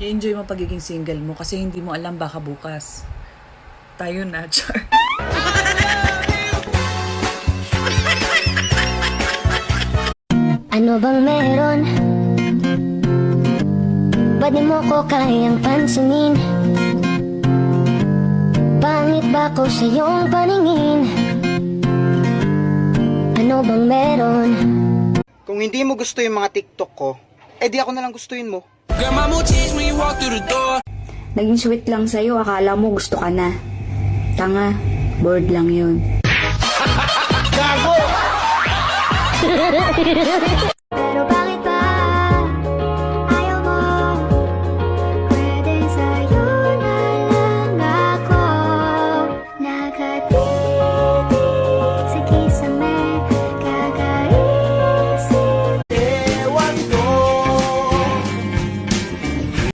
I-enjoy mo pagiging single mo kasi hindi mo alam baka bukas. Tayo na, char. Ano bang meron? Ba't di mo ko kayang pansinin? Pangit ba ko sa iyong paningin? Ano bang meron? Kung hindi mo gusto yung mga TikTok ko, edi ako na lang gustuin mo. Naging sweet lang sa'yo, akala mo gusto ka na. Tanga, bored lang yun. Gago!